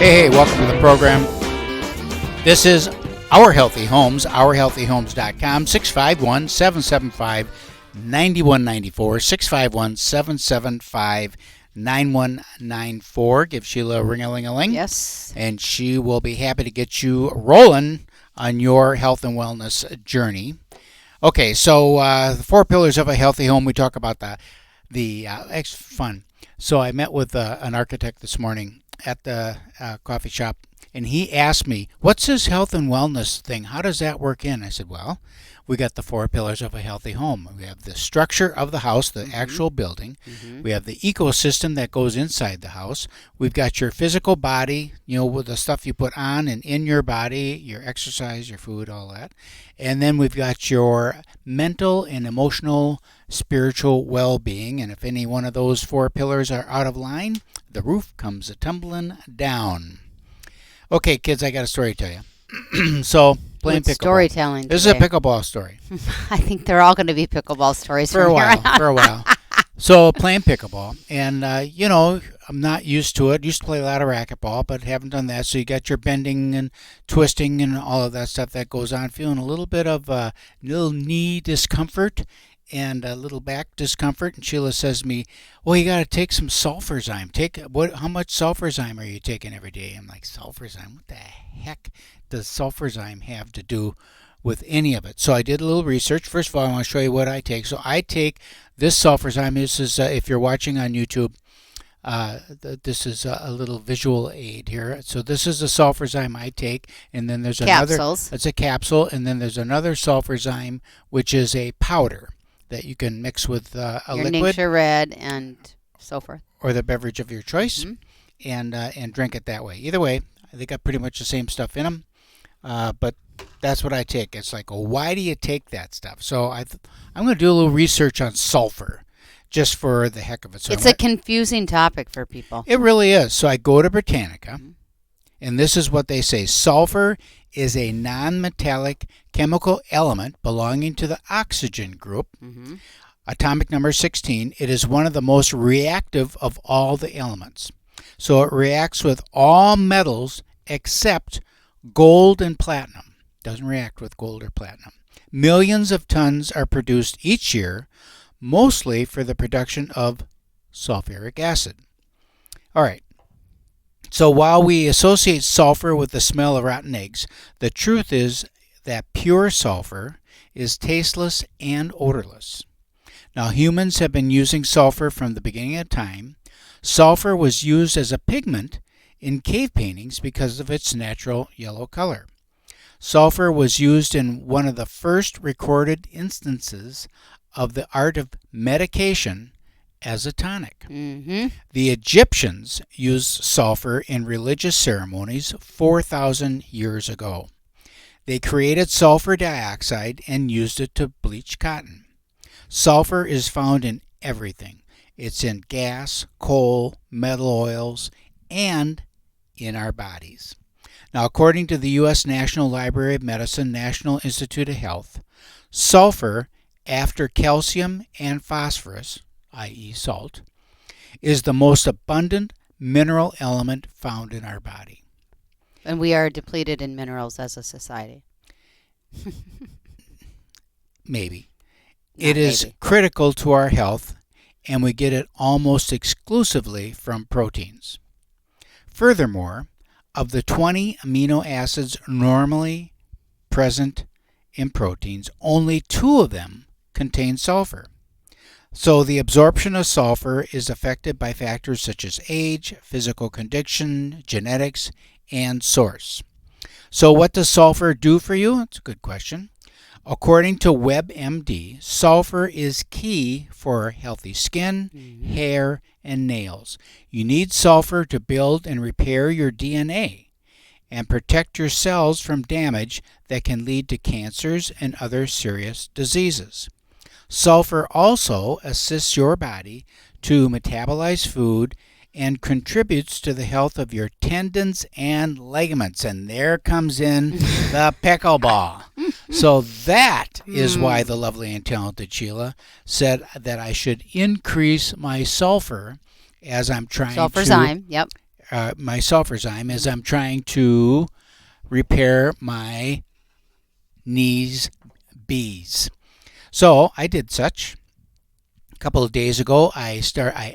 Hey, welcome to the program. This is Our Healthy Homes, ourhealthyhomes.com, 651-775-9194, 651-775-9194. Give Sheila a ring-a-ling-a-ling. Yes. And she will be happy to get you rolling on your health and wellness journey. Okay, so the 4 pillars of a healthy home, we talk about it's fun. So I met with an architect this morning at the coffee shop, and he asked me, what's this health and wellness thing? How does that work in? I said, well, we got the 4 pillars of a healthy home. We have the structure of the house, the actual building. We have the ecosystem that goes inside the house. We've got your physical body, with the stuff you put on and in your body, your exercise, your food, all that. And then we've got your mental and emotional, spiritual well-being. And if any one of those 4 pillars are out of line, the roof comes a-tumbling down. Okay, kids, I got a story to tell you. So, playing pickleball. Storytelling. This is a pickleball story. I think they're all going to be pickleball stories For a from while. here on out. For a while. So, playing pickleball. And, I'm not used to it. Used to play a lot of racquetball, but haven't done that. So, you got your bending and twisting and all of that stuff that goes on. Feeling a little bit of little knee discomfort and a little back discomfort, and Sheila says to me, well, you got to take some sulfurzyme. How much sulfurzyme are you taking every day? I'm like, sulfurzyme? What the heck does sulfurzyme have to do with any of it? So I did a little research. First of all, I want to show you what I take. So I take this sulfurzyme. This is, if you're watching on YouTube, this is a little visual aid here. So this is the sulfurzyme I take, and then there's another. Capsules. It's a capsule, and then there's another sulfurzyme, which is a powder that you can mix with a your liquid, Nature Red, and so forth, or the beverage of your choice, and drink it that way. Either way, they got pretty much the same stuff in them, but that's what I take. It's like, well, why do you take that stuff? So I'm going to do a little research on sulfur, just for the heck of it. So it's a confusing topic for people. It really is. So I go to Britannica, and this is what they say. Sulfur is a non-metallic chemical element belonging to the oxygen group, atomic number 16. It is one of the most reactive of all the elements. So it reacts with all metals except gold and platinum. Doesn't react with gold or platinum. Millions of tons are produced each year, mostly for the production of sulfuric acid. All right. So while we associate sulfur with the smell of rotten eggs, the truth is that pure sulfur is tasteless and odorless. Now, humans have been using sulfur from the beginning of time. Sulfur was used as a pigment in cave paintings because of its natural yellow color. Sulfur was used in one of the first recorded instances of the art of medication as a tonic. The Egyptians used sulfur in religious ceremonies 4,000 years ago. They created sulfur dioxide and used it to bleach cotton. Sulfur is found in everything. It's in gas, coal, metal oils, and in our bodies. Now, according to the U.S. National Library of Medicine, National Institute of Health, sulfur, after calcium and phosphorus, i.e. salt, is the most abundant mineral element found in our body. And we are depleted in minerals as a society. Maybe. It is critical to our health, and we get it almost exclusively from proteins. Furthermore, of the 20 amino acids normally present in proteins, only 2 of them contain sulfur. So the absorption of sulfur is affected by factors such as age, physical condition, genetics, and source. So what does sulfur do for you? That's a good question. According to WebMD, sulfur is key for healthy skin, hair, and nails. You need sulfur to build and repair your DNA and protect your cells from damage that can lead to cancers and other serious diseases. Sulfur also assists your body to metabolize food and contributes to the health of your tendons and ligaments. And there comes in the pickleball. So that is why the lovely and talented Sheila said that I should increase my sulfur as I'm trying Sulfurzyme, my sulfurzyme as I'm trying to repair my knees bees. So I did such. A couple of days ago, I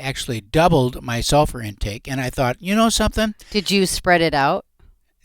actually doubled my sulfur intake, and I thought, you know something? Did you spread it out?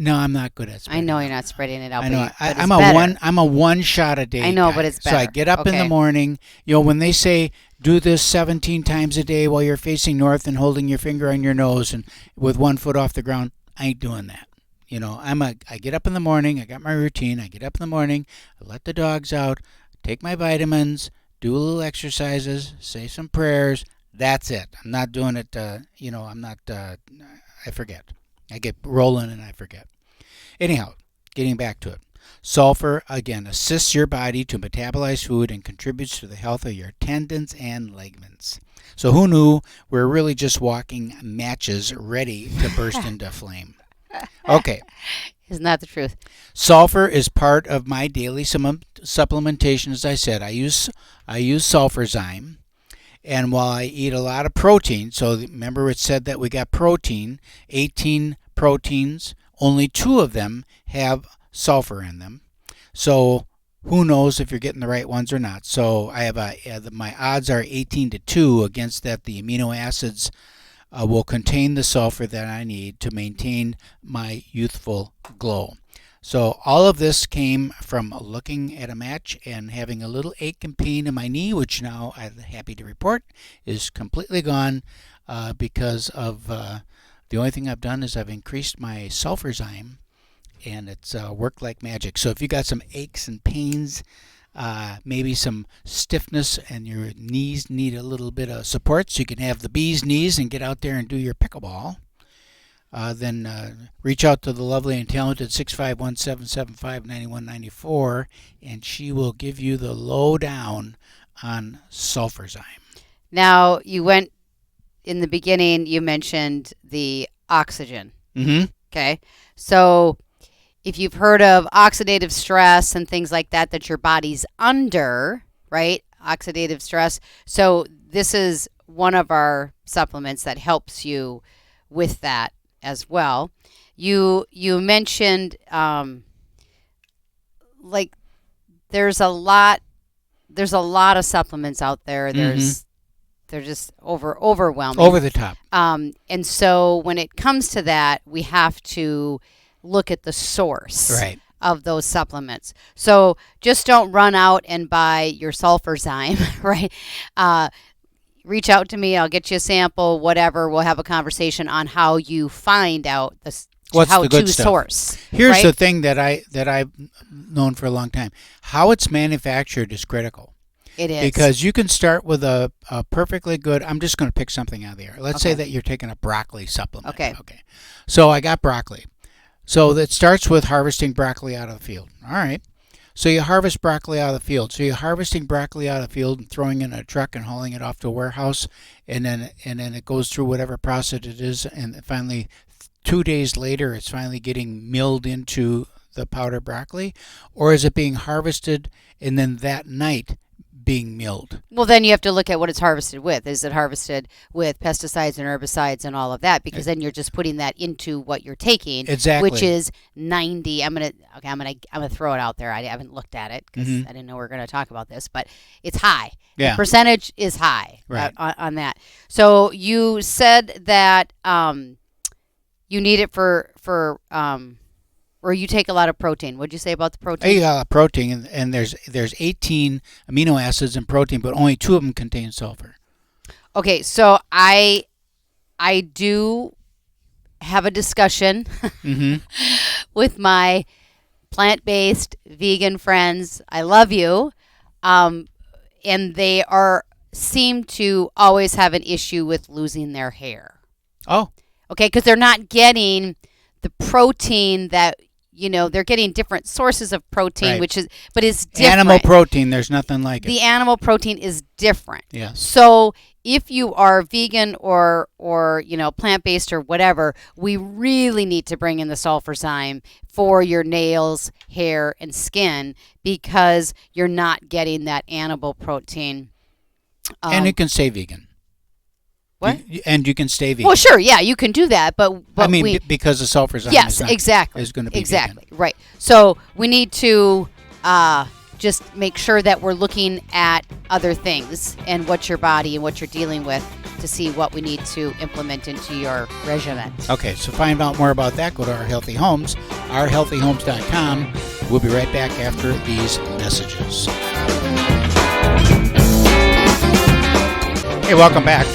No, I'm not good at spreading. I know you're not spreading it out. I know. But I'm a one shot a day. I know, guy. but it's So I better. get up in the Okay. morning. When they say do this 17 times a day while you're facing north and holding your finger on your nose and with one foot off the ground, I ain't doing that. I get up in the morning. I got my routine. I get up in the morning. I let the dogs out. Take my vitamins. Do a little exercises. Say some prayers. That's it. I'm not doing it. I'm not. I forget. I get rolling and I forget. Anyhow, getting back to it. Sulfur, again, assists your body to metabolize food and contributes to the health of your tendons and ligaments. So who knew we're really just walking matches ready to burst into flame? Okay. Isn't that the truth? Sulfur is part of my daily supplementation. As I said, I use Sulfurzyme. And while I eat a lot of protein, so remember it said that we got protein, 18 proteins, only 2 of them have sulfur in them. So who knows if you're getting the right ones or not. So I have my odds are 18-2 against that the amino acids will contain the sulfur that I need to maintain my youthful glow. So all of this came from looking at a match and having a little ache and pain in my knee, which now I'm happy to report is completely gone because of the only thing I've done is I've increased my Sulfurzyme, and it's worked like magic. So if you got some aches and pains, maybe some stiffness, and your knees need a little bit of support, so you can have the bee's knees and get out there and do your pickleball, then reach out to the lovely and talented 651-775-9194, and she will give you the lowdown on Sulfurzyme. Now, you went in the beginning, you mentioned the oxygen. Mm-hmm. Okay. So if you've heard of oxidative stress and things like that, that your body's under, right? Oxidative stress. So this is one of our supplements that helps you with that as well. You mentioned like there's a lot of supplements out there. They're just overwhelming. Over the top. And so when it comes to that, we have to look at the source of those supplements. So just don't run out and buy your Sulfurzyme, right? Reach out to me. I'll get you a sample, whatever. We'll have a conversation on how you find out What's how the good to stuff. source. Here's the thing that I've known for a long time. How it's manufactured is critical. It is. Because you can start with a perfectly good, I'm just going to pick something out of the air. Let's say that you're taking a broccoli supplement. Okay. So I got broccoli. So that starts with harvesting broccoli out of the field. All right. So you harvest broccoli out of the field. So you're harvesting broccoli out of the field and throwing it in a truck and hauling it off to a warehouse, and then it goes through whatever process it is, and finally 2 days later it's finally getting milled into the powdered broccoli, or is it being harvested and then that night being milled? Well, then you have to look at what it's harvested with. Is it harvested with pesticides and herbicides and all of that? Because then you're just putting that into what you're taking, exactly, which is 90. I'm gonna throw it out there. I haven't looked at it because I didn't know we were going to talk about this, but it's high. Yeah, the percentage is high right. on that. So you said that you need it for or you take a lot of protein. What'd you say about the protein? I eat a lot of protein, and there's 18 amino acids in protein, but only 2 of them contain sulfur. Okay, so I do have a discussion with my plant-based vegan friends. I love you, and they seem to always have an issue with losing their hair. Oh, okay, because they're not getting the protein that. They're getting different sources of protein, but it's different. Animal protein, there's nothing like it. The animal protein is different. Yes. So if you are vegan or plant-based or whatever, we really need to bring in the Sulfurzyme for your nails, hair, and skin because you're not getting that animal protein. And it can stay vegan. What? And you can stay vegan. Well, sure, yeah, you can do that, but I mean, because the sulfurzyme yes, exactly, is going to be exactly vegan. right. So we need to just make sure that we're looking at other things and what your body and what you're dealing with to see what we need to implement into your regimen. Okay, so find out more about that. Go to Our Healthy Homes, ourhealthyhomes.com. We'll be right back after these messages. Hey, welcome back.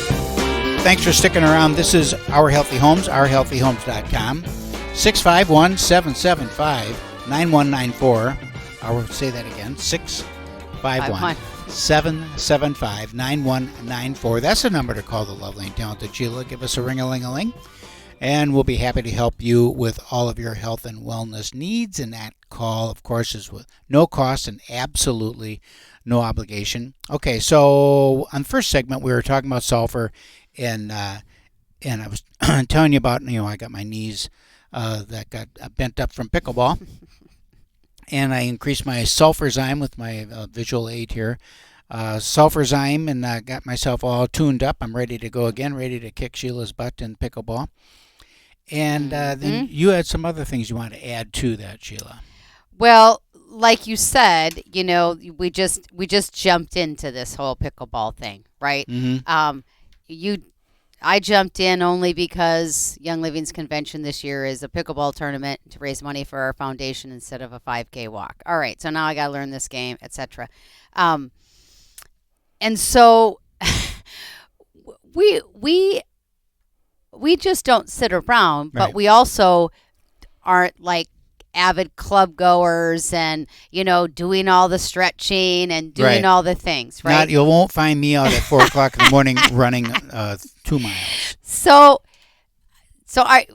Thanks for sticking around. This is Our Healthy Homes, ourhealthyhomes.com. 651-775-9194. I will say that again. 651-775-9194. That's the number to call the lovely and talented Sheila. Give us a ring-a-ling-a-ling, and we'll be happy to help you with all of your health and wellness needs. And that call, of course, is with no cost and absolutely no obligation. Okay, so on the first segment, we were talking about sulfur, and I was telling you about, I got my knees that got bent up from pickleball. And I increased my sulfurzyme with my visual aid here. Sulfurzyme, and got myself all tuned up. I'm ready to go again, ready to kick Sheila's butt in pickleball. And then you had some other things you want to add to that, Sheila. Well, like you said, we just jumped into this whole pickleball thing, right? Mm-hmm. I jumped in only because Young Living's convention this year is a pickleball tournament to raise money for our foundation instead of a 5K walk. All right, so now I got to learn this game, etc. And so we just don't sit around, but Right. we also aren't like avid club goers and doing all the stretching and doing Right. all the things, right? You won't find me out at 4 o'clock in the morning running 2 miles. So I,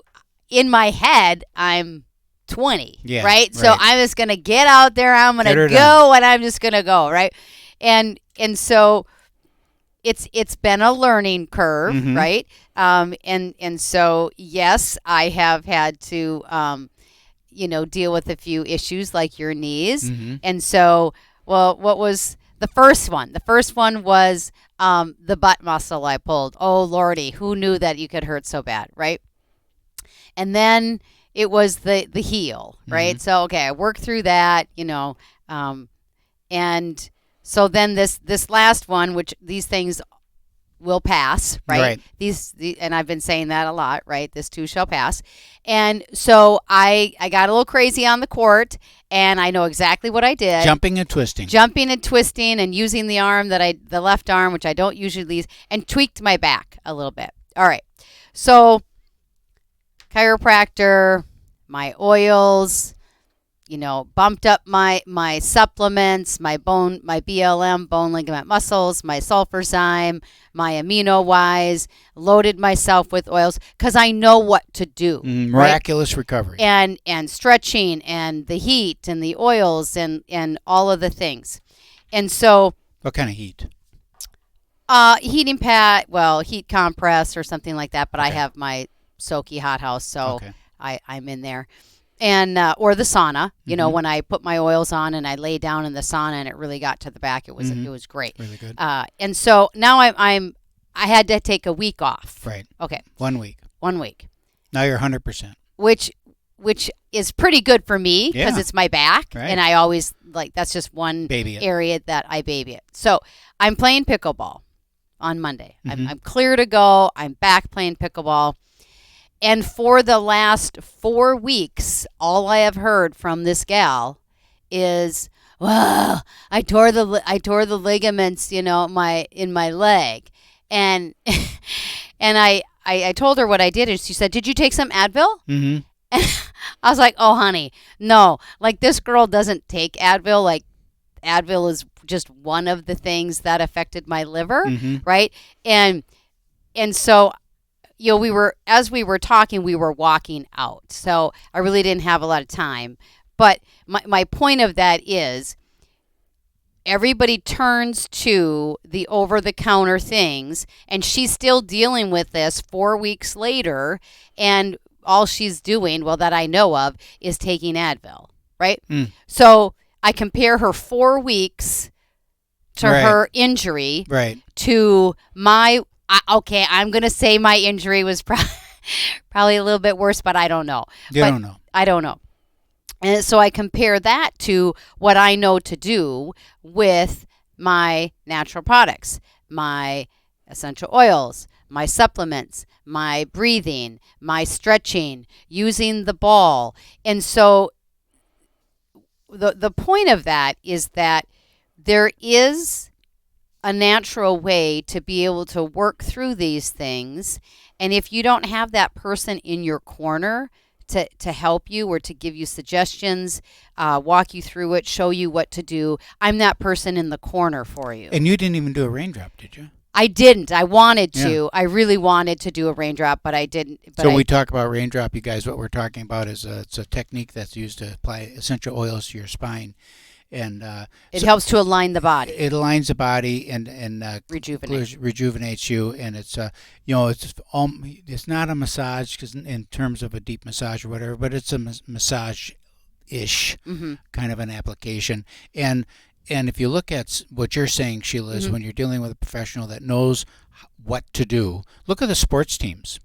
in my head, I'm 20, Yeah, right? So right. I'm just gonna get out there. I'm Get gonna her go, done. and I'm just gonna go, right? And so it's been a learning curve, Mhm. right? And so yes, I have had to deal with a few issues like your knees. Mm-hmm. And so, well, what was the first one? The first one was the butt muscle I pulled. Oh, Lordy, who knew that you could hurt so bad, right? And then it was the heel, right? Mhm. So, okay, I worked through that, and so then this last one, which these things will pass, right? Right. And I've been saying that a lot, right? This too shall pass. And so I got a little crazy on the court, and I know exactly what I did. Jumping and twisting. Jumping and twisting and using the left arm, which I don't usually use, and tweaked my back a little bit. All right. So chiropractor, my oils, bumped up my supplements, my BLM, bone ligament muscles, my sulfurzyme, my amino wise, loaded myself with oils because I know what to do. Miraculous recovery. And stretching and the heat and the oils and all of the things. And so What kind of heat? heating pad, heat compress or something like that, but Okay. I have my soaky hot house, so Okay. I'm in there. And or the sauna, Mhm. when I put my oils on and I lay down in the sauna and it really got to the back, it was great. Really good. And so now I had to take a week off. Right. Okay, 1 week. 1 week, Now you're 100%. which is pretty good for me because Yeah. it's my back, Right. and I always that's just one Baby it. area that I baby it. So I'm playing pickleball on Monday. Mhm. I'm clear to go. I'm back playing pickleball. And for the last 4 weeks, all I have heard from this gal is, "Well, I tore the ligaments, in my leg," and and I told her what I did, and she said, "Did you take some Advil?" Mm-hmm. I was like, "Oh, honey, no. Like this girl doesn't take Advil. Like Advil is just one of the things that affected my liver, Mm-hmm. right?" And so. As we were talking, we were walking out. So I really didn't have a lot of time. But my point of that is everybody turns to the over-the-counter things, and she's still dealing with this 4 weeks later, and all she's doing, that I know of, is taking Advil, right? Mm. So I compare her 4 weeks to Right. her injury Right. to my Okay, I'm going to say my injury was probably a little bit worse, but I don't know. Don't know. I don't know. And so I compare that to what I know to do with my natural products, my essential oils, my supplements, my breathing, my stretching, using the ball. And so the point of that is that there is a natural way to be able to work through these things. And if you don't have that person in your corner to help you or to give you suggestions, walk you through it, show you what to do, I'm that person in the corner for you. And you didn't even do a raindrop, did you? I didn't. I wanted to. Yeah. I really wanted to do a raindrop, but I didn't. But so when we talk about raindrop, you guys, what we're talking about is it's a technique that's used to apply essential oils to your spine. And it helps to align the body. It aligns the body and rejuvenates you. And it's it's not a massage because in terms of a deep massage or whatever, but it's a massage-ish kind of an application. And if you look at what you're saying, Sheila, is when you're dealing with a professional that knows what to do. Look at the sports teams.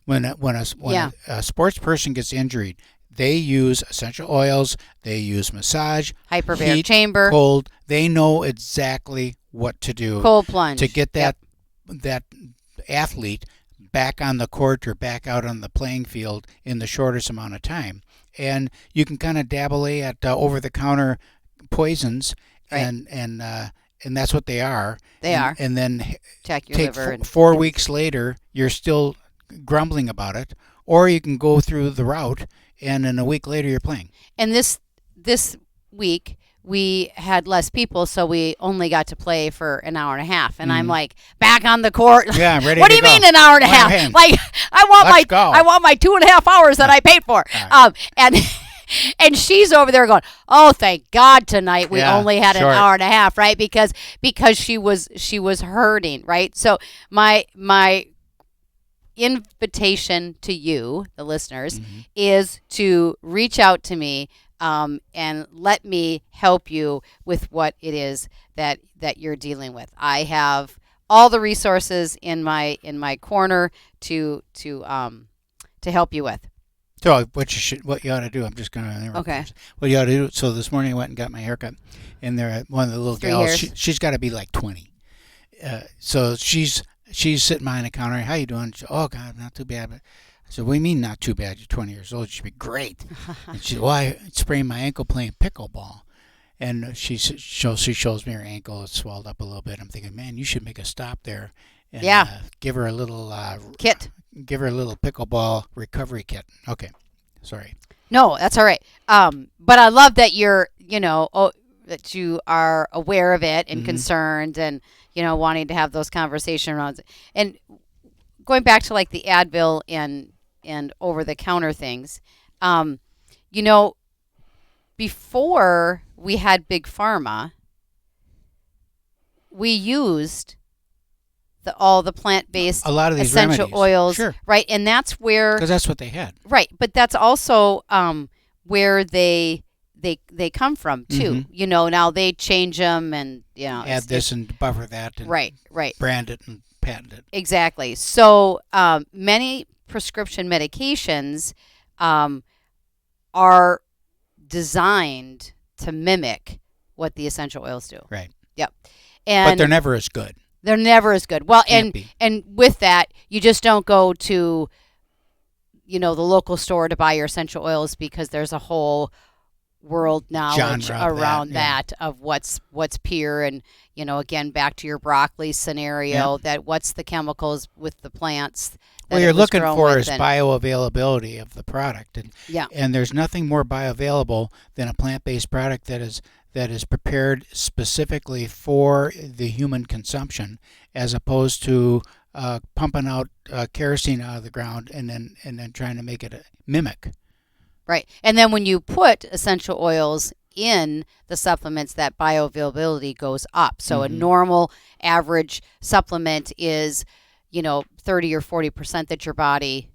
When a sports person gets injured, they use essential oils, they use massage, hyperbaric chamber, cold. They know exactly what to do. Cold plunge. To get that athlete back on the court or back out on the playing field in the shortest amount of time. And you can kind of dabble at over-the-counter poisons, right. And that's what they are. They are. And then check your liver. 4 weeks later, you're still grumbling about it. Or you can go through the route, and then a week later you're playing. And this week we had less people, so we only got to play for an hour and a half. And I'm like, back on the court. Yeah, I'm ready. What do you mean an hour and a half? Like I want my 2.5 hours that I paid for. And she's over there going, "Oh, thank God tonight we only had an hour and a half, right? Because she was hurting, right? So my invitation to you, the listeners, is to reach out to me and let me help you with what it is that you're dealing with. I have all the resources in my corner to help you with. So what you ought to do, I'm just going to okay. What you ought to do. So this morning I went and got my haircut, and there one of the little gals, she's got to be like 20. So she's sitting behind the counter. How you doing? She, oh God, not too bad. But I said, what do you mean not too bad? You're 20 years old. You should be great. And she said, well, I sprained my ankle playing pickleball. And she shows me her ankle. It's swelled up a little bit. I'm thinking, man, you should make a stop there and give her a little kit. Give her a little pickleball recovery kit. Okay, sorry. No, that's all right. But I love that that you are aware of it and concerned and wanting to have those conversations around it. And going back to like the Advil and over the counter things, before we had Big Pharma, we used all the plant-based a lot of these essential remedies. Oils, sure. Right? And that's where because that's what they had, right? But that's also where they come from too. Now they change them and add this and buffer that, and right, brand it and patent it. Exactly. So many prescription medications are designed to mimic what the essential oils do. Right. Yep. But they're never as good. They're never as good. Well, and with that, you just don't go to, the local store to buy your essential oils because there's a whole world knowledge around that of what's pure and, again, back to your broccoli scenario, that what's the chemicals with the plants. What you're looking for is bioavailability of the product. And there's nothing more bioavailable than a plant-based product that is prepared specifically for the human consumption, as opposed to pumping out kerosene out of the ground and then trying to make it mimic. Right. And then when you put essential oils in the supplements, that bioavailability goes up. So a normal average supplement is, 30 or 40% that your body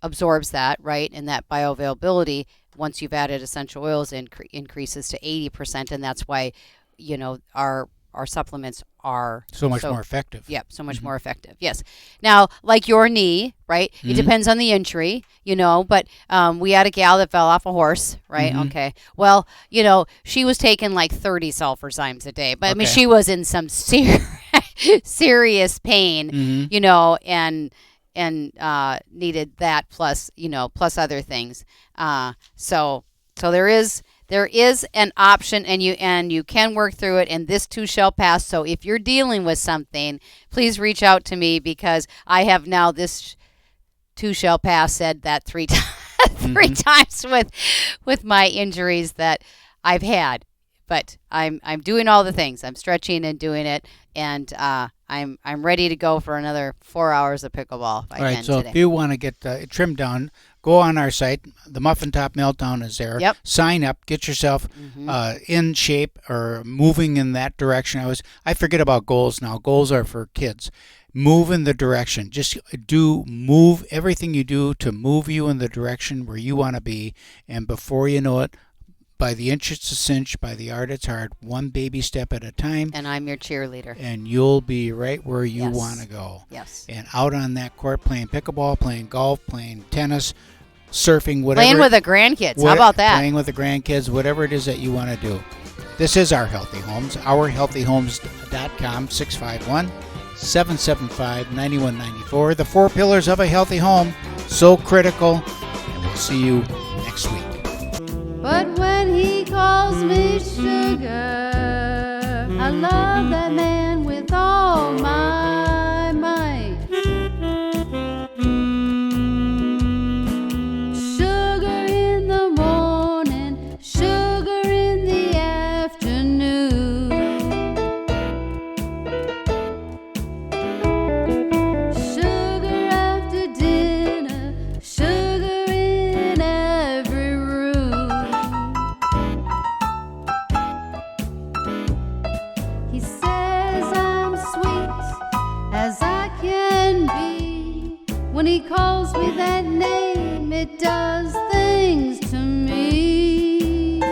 absorbs that, right? And that bioavailability, once you've added essential oils, increases to 80%. And that's why, our supplements are so much more effective. Yep, so much more effective. Yes. Now, like your knee, right? It depends on the injury, but we had a gal that fell off a horse, right? Okay. Well, she was taking like 30 sulfurzymes a day, but I mean, she was in some serious pain, and needed that plus other things. So there is an option, and you can work through it, and this too shall pass. So if you're dealing with something, please reach out to me, because I have now this too shall pass said that three times with my injuries that I've had. But I'm doing all the things. I'm stretching and doing it, and I'm ready to go for another 4 hours of pickleball. All right, so if you want to get trimmed down, go on our site. The Muffin Top Meltdown is there. Yep. Sign up. Get yourself in shape or moving in that direction. I forget about goals now. Goals are for kids. Move in the direction. Just move everything you do to move you in the direction where you want to be. And before you know it, by the inch it's a cinch, by the art it's hard, one baby step at a time. And I'm your cheerleader. And you'll be right where you want to go. Yes. And out on that court playing pickleball, playing golf, playing tennis, surfing, whatever. Playing with the grandkids. How about that? Playing with the grandkids, whatever it is that you want to do. This is Our Healthy Homes. OurHealthyHomes.com, 651-775-9194. The 4 pillars of a healthy home. So critical. And we'll see you next week. But when he calls me sugar, I love that man with all my might. Sugar in the morning, sugar in the afternoon. Sugar after dinner, sugar in every room. He says I'm sweet as I can be. When he calls me that name, it does things to me.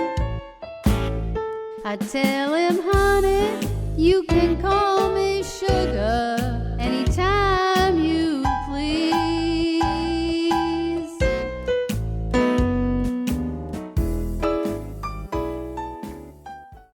I tell him, honey, you can call me sugar.